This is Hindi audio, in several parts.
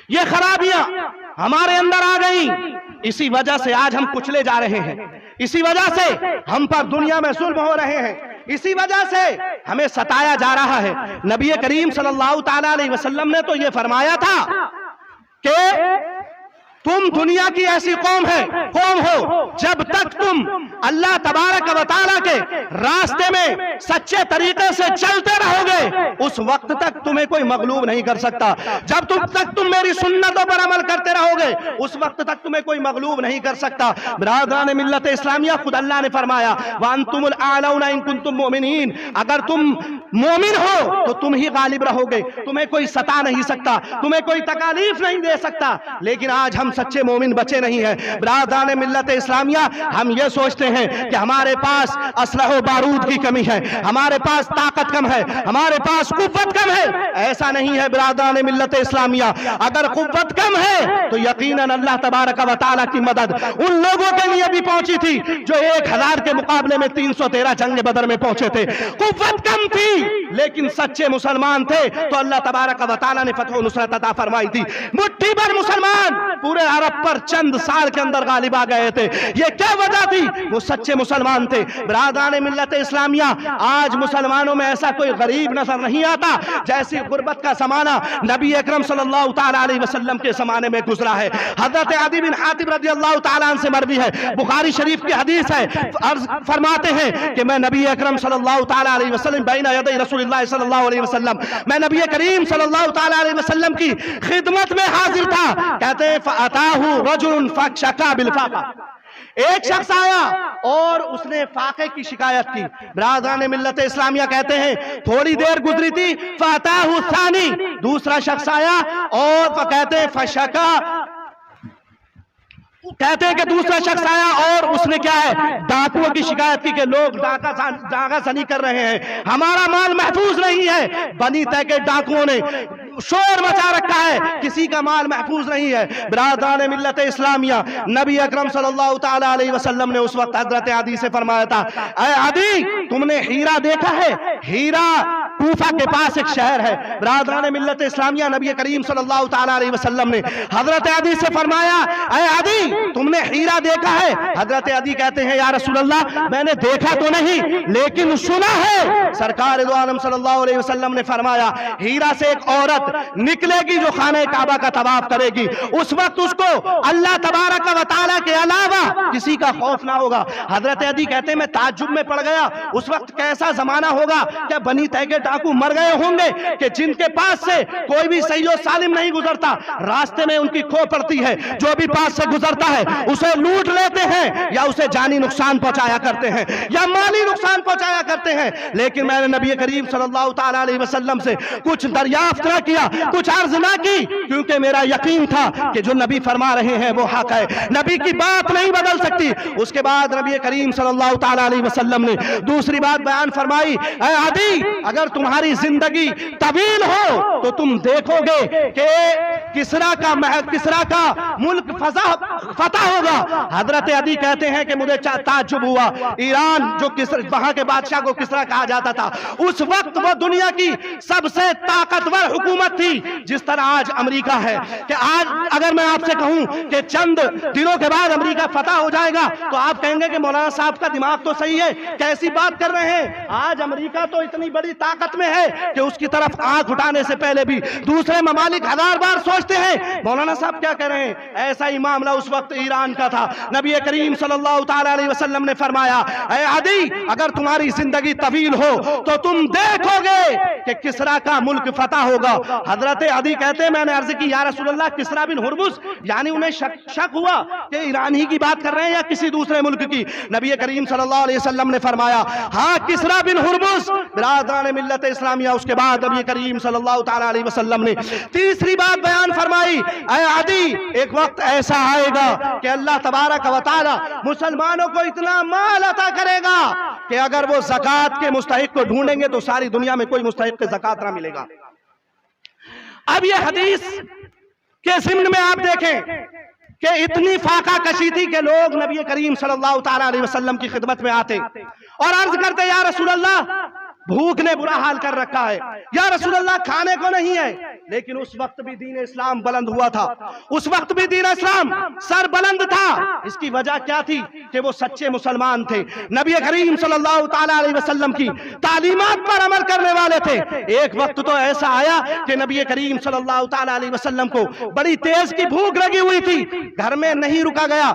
ये खराबियां हमारे अंदर आ गई। इसी वजह से आज हम कुचले जा रहे हैं, इसी वजह से हम पर दुनिया में जुल्म हो रहे हैं, इसी वजह से हमें सताया जा रहा है। नबी करीम सल्लल्लाहु ताला अलैहि वसल्लम ने तो ये फरमाया था कि तुम दुनिया की ऐसी कौम हो जब तक तुम अल्लाह तबारक व तआला के रास्ते में सच्चे तरीके से चलते रहोगे, उस वक्त तक तुम्हें कोई मगलूब नहीं कर सकता। जब तुम मेरी सुन्नतों पर अमल करते रहोगे, उस वक्त तक तुम्हें कोई मगलूब नहीं कर सकता। बिरादरान मिल्लत इस्लामिया, खुद अल्लाह ने फरमाया व अंतुमुल आलौना इन कुंतुम मोमिनीन, अगर तुम मोमिन हो तो तुम ही गालिब रहोगे, तुम्हें कोई सता नहीं सकता, तुम्हें कोई तकालीफ नहीं दे सकता। लेकिन आज हम सच्चे मोमिन बचे नहीं है। बिरादरान मिल्लत इस्लामिया, हम ये सोचते हैं कि हमारे पास असलह बारूद की कमी है, हमारे पास ताकत कम है, हमारे पास कुव्वत कम है। ऐसा नहीं है बिरादरान मिल्लत इस्लामिया, अगर कुव्वत कम है तो यकीनन अल्लाह तबारक व तआला की मदद उन लोगों के लिए भी पहुंची थी जो 1000 के मुकाबले में 313 जंग बदर में पहुंचे थे। कुव्वत कम थी लेकिन सच्चे मुसलमान थे तो अल्लाह तबारक व तआला ने फतह नुसरत अता फरमाई थी। मुट्ठी भर मुसलमान पूरे अरब पर चंद साल के अंदर गालिब आ गए थे। ये क्या वजह थी? वो सच्चे मुसलमान थे। बिरादरान मिल्लत इस्लामिया, आज मुसलमानों में ऐसा कोई गरीब नजर नहीं आता जैसी गुर्बत का जमाना नबी अकरम सल्लल्लाहु ताला अलैहि वसल्लम के जमाने में गुजरा है। हजरत अदी बिन हातिम रज़ियल्लाहु ताला अन्हु से मरवी है, बुखारी शरीफ की हदीस है। अर्ज फरमाते हैं कि मैं नबी अकरम सल्लल्लाहु ताला अलैहि वसल्लम बैन यदै रसूलुल्लाह सल्लल्लाहु अलैहि वसल्लम, मैं नबी करीम सल्लल्लाहु ताला अलैहि वसल्लम की खिदमत में हाजिर था। कहते हैं फअताहु रजुलन फशका बिल फाका, एक शख्स आया और उसने फाके की शिकायत की। बिरादरान मिल्लत इस्लामिया कहते हैं थोड़ी देर गुजरी थी, फअताहु सानी, दूसरा शख्स आया और कहते हैं फशका, कहते हैं कि दूसरा शख्स आया और उसने क्या है, डाकुओं की शिकायत की कि लोग डाका सनी कर रहे हैं, हमारा माल महफूज नहीं है। बनी तय के डाकुओं ने शोर मचा रखा है, किसी का माल महफूज नहीं है। बिरादरान मिल्लत इस्लामिया, नबी अकरम सल्लल्लाहु ताला अलैहि वसल्लम ने उस वक्त हजरत अदी से फरमाया था, ऐ अदी तुमने हीरा देखा है? हीरा कूफा के पास एक शहर है। बिरादरान मिल्लत इस्लामिया, नबी करीम सल्लल्लाहु ताला अलैहि वसल्लम ने हजरत अदी से फरमाया, ऐ अदी तुमने हीरा देखा है? हजरत अदी कहते हैं या रसूल अल्लाह, मैंने देखा तो नहीं लेकिन सुना है। सरकार दो आलम सल्लल्लाहु अलैहि वसल्लम ने फरमाया हीरा से एक औरत निकलेगी जो खाने काबा का तवाफ करेगी, उस वक्त उसको अल्लाह तबारक व तआला के अलावा किसी का खौफ ना होगा। हजरत अदी कहते हैं मैं ताज्जुब में पड़ गया, उस वक्त कैसा जमाना होगा, क्या बनी तय के डाकू मर गए होंगे कि जिनके पास से कोई भी सही और सालिम नहीं गुजरता, रास्ते में उनकी खो पड़ती है, जो भी पास से गुजरता है उसे लूट लेते हैं या उसे जानी नुकसान पहुंचाया करते हैं या माली नुकसान पहुंचाया करते हैं। लेकिन मैंने नबी करीम सल्लल्लाहु ताला अलैहि वसल्लम से कुछ दरियाफ्त ना किया, कुछ अर्ज ना की, क्योंकि मेरा यकीन था कि जो नबी फरमा रहे हैं वो हक है, नबी की बात नहीं बदल सकती। उसके बाद नबी करीम सल्लल्लाहु ताला अलैहि वसल्लम ने दूसरी बात बयान फरमाई, ऐ अदी अगर तुम्हारी जिंदगी तवील हो तो तुम देखोगे कि किसरा का मुल्क फतह होगा। हजरत अदी कहते हैं कि मुझे ताज्जुब हुआ, ईरान जो वहां के बादशाह को किसरा कहा जाता था, उस वक्त वो दुनिया की सबसे ताकतवर हुकूमत थी जिस तरह आज अमेरिका है। कि आज अगर मैं आपसे कहूं कि चंद दिनों के बाद अमेरिका फतह हो जाएगा तो आप कहेंगे कि मौलाना साहब का दिमाग तो सही है, कैसी बात कर रहे हैं। आज अमेरिका तो इतनी बड़ी ताकत में है कि उसकी तरफ आंख उठाने से पहले भी दूसरे ममालिक 1000 बार सोचते हैं मौलाना साहब क्या कह रहे हैं। ऐसा ही मामला उस वक्त ईरान का था। नबी करीम सल्लल्लाहु ताला अलैहि वसल्लम ने फरमाया, ऐ अदी अगर तुम्हारी जिंदगी तवील हो तो तुम देखोगे कि किसरा का मुल्क फतह होगा। हजरत अदी कहते हैं मैंने अर्ज की या रसूल अल्लाह किसरा बिन हुर्मुज, यानी उन्हें शक हुआ कि ईरान ही की बात कर रहे हैं या किसी दूसरे मुल्क की। नबी करीम सल्लल्लाहु अलैहि वसल्लम ने फरमाया हाँ किसरा बिन हुर्मुज। बिरादरान मिल्लत इस्लामिया, उसके बाद नबी करीम सल्लल्लाहु ताला अलैहि वसल्लम ने तीसरी बात बयान फरमाई, ऐ अदी एक वक्त ऐसा आएगा कि अल्लाह तबारक व तआला मुसलमानों को इतना माल अता करेगा कि अगर वो ज़कात के मुस्तहिक को ढूंढेंगे तो सारी दुनिया में कोई मुस्तहिक के ज़कात ना मिलेगा। अब ये हदीस के ज़िम्न में आप देखें कि इतनी फाका कशी थी कि लोग नबी करीम सल्लल्लाहु ताला अलैहि वसल्लम की खिदमत में आते और अर्ज करते या रसूल अल्लाह भूख ने बुरा हाल कर रखा है, या रसूलल्लाह खाने को नहीं है। लेकिन उस वक्त भी दीन इस्लाम बुलंद हुआ था, उस वक्त भी दीन इस्लाम सर बुलंद था। इसकी वजह क्या थी कि वो सच्चे मुसलमान थे, नबी करीम सल्लल्लाहु ताला अलैहि वसल्लम की तालीमात पर अमल करने वाले थे। एक वक्त तो ऐसा आया कि नबी करीम सल्लल्लाहु ताला अलैहि वसल्लम को बड़ी तेज की भूख लगी हुई थी, घर में नहीं रुका गया।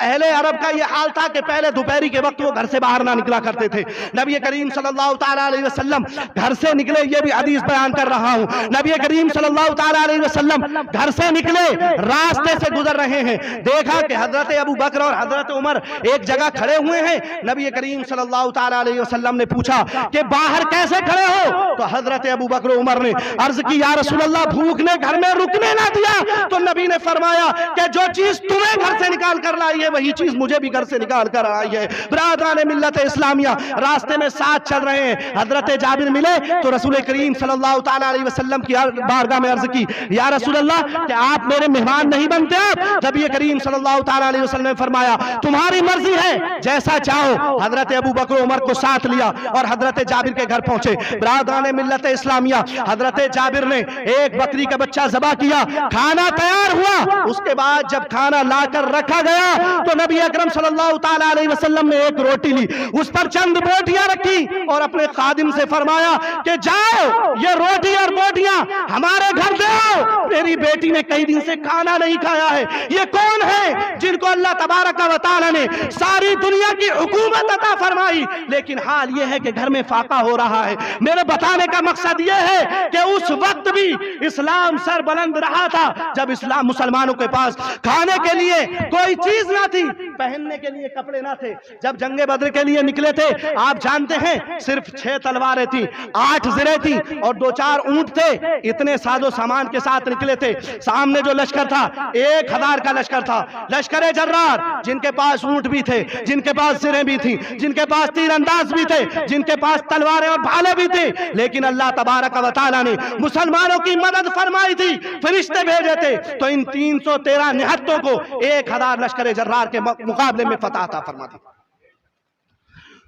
अहले अरब का ये हाल था कि पहले दोपहरी के वक्त वो घर से बाहर ना निकला करते थे। नबी करीम सल्लल्लाहु ताला अलैहि वसल्लम घर से निकले, ये भी हदीस बयान कर रहा हूं। नबी करीम सल्लल्लाहु ताला अलैहि वसल्लम घर से निकले, रास्ते से गुजर रहे हैं, देखा कि हजरत अबू बकर और हजरत उमर एक जगह खड़े हुए हैं। नबी करीम सल्लल्लाहु ताला अलैहि वसल्लम ने पूछा कि बाहर कैसे खड़े हो? तो हजरत अबू बकर उमर ने अर्ज की, या रसूलल्लाह भूख ने घर में रुकने ना दिया। तो नबी ने फरमाया कि जो चीज तुम्हें घर से निकाल कर लाई है वही चीज मुझे भी घर से निकाल कर आई है। बिरादरान मिल्लत इस्लामिया, रास्ते में साथ चल रहे हैं। हजरत जाबिर मिले तो रसूल करीम सल्लल्लाहु ताला अलैहि वसल्लम की बारगाह में अर्ज की, या रसूलल्लाह क्या आप मेरे मेहमान नहीं बनते? आप नबी करीम सल्लल्लाहु ताला अलैहि वसल्लम ने फरमाया, तुम्हारी मर्जी है, जैसा चाहो। हजरत अबू बकर उमर को साथ लिया और हजरत जाबिर के घर पहुंचे। बिरादरान मिल्लत इस्लामिया, हजरत जाबिर ने एक बकरी का बच्चा ज़बह किया, खाना तैयार हुआ। उसके बाद जब खाना लाकर रखा गया तो नबी अकरम सल्लल्लाहु ताला अलैहि वसल्लम ने एक रोटी ली, उस पर चंद बोटियां रखी और अपने खादिम से फरमाया कि जाओ ये रोटी और बोटियां हमारे घर दे आओ, मेरी बेटी ने कई दिन से खाना नहीं खाया है। ये कौन है जिनको अल्लाह तबारक व तआला ने सारी दुनिया की हुकूमत अता फरमाई, लेकिन हाल ये है कि घर में फाका हो रहा है। मेरे बताने का मकसद ये है कि उस वक्त भी इस्लाम सर बुलंद रहा था, जब इस्लाम मुसलमानों के पास खाने के लिए कोई चीज ना थी, पहनने के लिए कपड़े ना थे। जब जंगे बद्र के लिए निकले थे, आप जानते हैं सिर्फ 6 तलवारें थी, 8 जिरे थी और 2-4 ऊंट थे। इतने साजो सामान के साथ निकले थे। सामने जो लश्कर था 1000 का लश्कर था, लश्कर जर्रार, जिनके पास ऊंट भी थे, जिनके पास सिरें भी थी, जिनके पास तीरंदाज भी थे, जिनके पास तलवारें और भाले भी थे। लेकिन अल्लाह तबारक व तआला ने मुसलमानों की मदद फरमाई थी, फरिश्ते भेजे थे, तो इन 313 निहत्तों को 1000 लश्कर जर्रार के मुकाबले में फतह अता फरमा दी।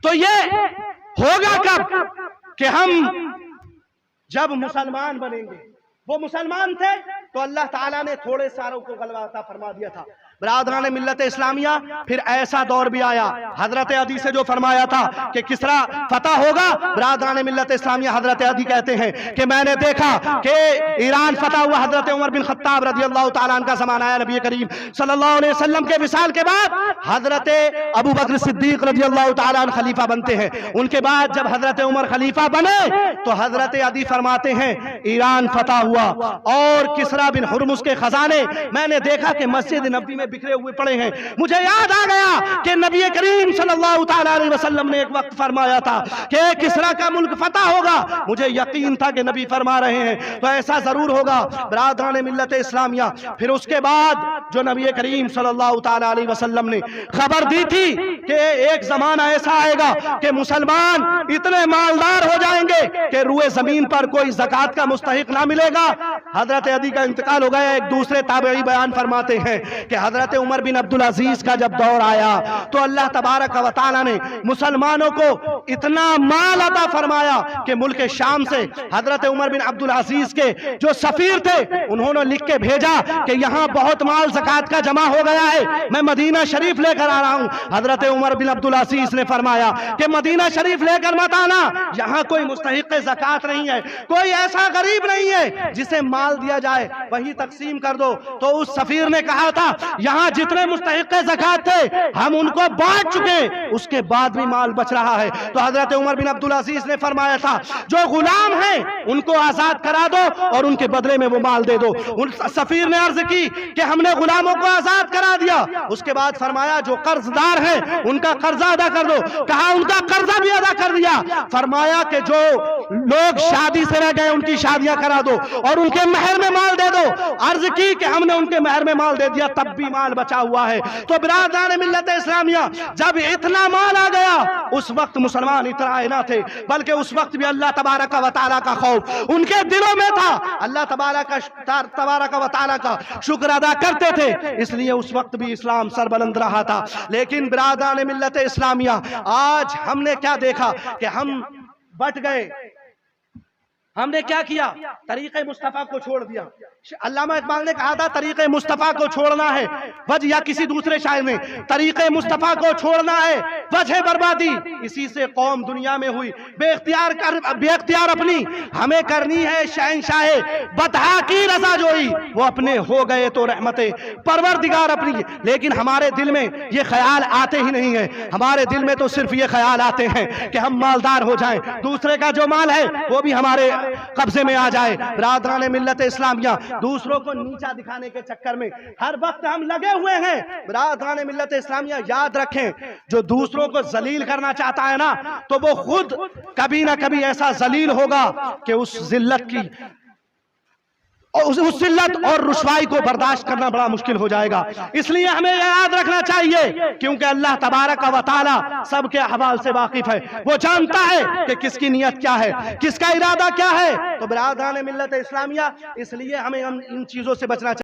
तो ये होगा कब कि हम जब मुसलमान बनेंगे। वो मुसलमान थे तो अल्लाह ताला ने थोड़े सारों को गलबा अता फरमा दिया था। बिरादरान मिल्लत इस्लामिया, फिर ऐसा दौर भी आया, हजरत अदी से जो फरमाया था कि किसरा फतह होगा। बिरादरान मिल्लत इस्लामिया, हजरत अदी कहते हैं कि मैंने देखा कि ईरान फतह हुआ, हजरत उमर बिन खत्ताब रज़ियल्लाहु ताला अन्हु का ज़माना आया। नबी करीम सल्लल्लाहु अलैहि वसल्लम के विसाल के बाद हजरत अबू बकर सिद्दीक रज़ियल्लाहु ताला अन्हु खलीफा बनते हैं। उनके बाद जब हजरत उमर खलीफा बने तो हजरत अदी फरमाते हैं ईरान फतह हुआ और किसरा बिन हुरमुज के खजाने मैंने देखा कि मस्जिद नबी में बिखरे हुए पड़े हैं। मुझे याद आ गया कि नबी करीम सल्लल्लाहु ताला अलैहि वसल्लम ने एक वक्त फरमाया था कि किसरा का मुल्क फतह होगा। मुझे यकीन था कि नबी फरमा रहे हैं तो ऐसा जरूर होगा। बिरादरान मिल्लत इस्लामिया, फिर उसके बाद जो नबी करीम सल्लल्लाहु ताला अलैहि वसल्लम ने खबर दी थी कि एक जमाना ऐसा आएगा कि मुसलमान इतने मालदार हो जाएंगे कि रुए जमीन पर कोई ज़कात का मुस्तहिक ना मिलेगा। हजरत अदी का इंतकाल हो गया। एक दूसरे ताबई बयान फरमाते हैं कि हजरत उमर बिन अब्दुल अजीज का जब दौर आया तो अल्लाह तबारक व तआला ने मुसलमानों को इतना माल अता फरमाया कि मुल्क शाम से हजरत उमर बिन अब्दुल अजीज के जो सफीर थे उन्होंने लिख के भेजा कि यहाँ बहुत माल ज़कात का जमा हो गया है, मैं मदीना शरीफ लेकर आ रहा हूँ। हजरत उमर बिन अब्दुल अजीज ने फरमाया कि मदीना शरीफ लेकर मत आना, यहाँ कोई मुस्तहिक ज़कात नहीं है, कोई ऐसा गरीब नहीं है जिसे माल दिया जाए, वही तकसीम कर दो। तो उस सफीर ने कहा था यहाँ जितने मुस्तहिक ज़कात थे हम उनको बांट चुके, उसके बाद भी माल बच रहा है। तो हजरत उमर बिन अब्दुल अजीज ने फरमाया था जो गुलाम हैं उनको आजाद करा दो और उनके बदले में वो माल दे दो। उन सफीर ने अर्ज की कि हमने गुलामों को आजाद करा दिया। उसके बाद फरमाया जो कर्जदार हैं उनका कर्जा अदा कर दो। कहा उनका कर्जा भी अदा कर दिया। फरमाया कि जो लोग शादी से रह गए उनकी शादियां करा दो और उनके महर में माल दे दो। अर्ज की कि हमने उनके महर में माल दे दिया, तब भी माल बचा हुआ है। तो बिरादरान मिल्लत इस्लामिया, जब इतना माल आ गया उस वक्त मुसलमान इतराए ना थे, बल्कि उस वक्त भी अल्लाह तबारक व तआला का खौफ उनके दिलों में था। अल्लाह तबारक व तआला का शुक्र अदा करते थे, इसलिए उस वक्त भी इस्लाम सरबुलंद रहा था। लेकिन बिरादरान मिल्लत इस्लामिया, आज हमने क्या देखा कि हम बट गए। हमने क्या किया? तरीक़े मुस्तफ़ा को छोड़ दिया। अल्लामा इकबाल ने कहा था तरीक़े मुस्तफ़ा को छोड़ना है वजह, या किसी दूसरे शायर ने तरीक़े मुस्तफ़ा को छोड़ना है वजह बर्बादी, इसी से कौम दुनिया में हुई बेख्तियार अपनी हमें करनी है शहंशाहे बतहा की रज़ा जोई, वो अपने हो गए तो रहमते परवरदिगार अपनी। लेकिन हमारे दिल में ये ख्याल आते ही नहीं है, हमारे दिल में तो सिर्फ ये ख्याल आते हैं कि हम मालदार हो जाएं, दूसरे का जो माल है वो भी हमारे कब्जे में आ जाए। बिरादरान मिल्लत इस्लामिया, दूसरों को नीचा दिखाने के चक्कर में हर वक्त हम लगे हुए हैं। बिरादरान मिल्लत इस्लामिया याद रखें, जो दूसरों को जलील करना चाहता है ना, तो वो खुद कभी ना कभी ऐसा जलील होगा कि उस जिल्लत की उस जिल्लत और रुसवाई को बर्दाश्त करना बड़ा मुश्किल हो जाएगा। इसलिए हमें याद रखना चाहिए, क्योंकि अल्लाह तबारक व तआला सबके अहवाल से वाकिफ है, वो जानता है कि किसकी नियत क्या है, किसका इरादा क्या है। तो बिरादरान मिल्लत इस्लामिया, इसलिए हमें इन चीजों से बचना चाहिए।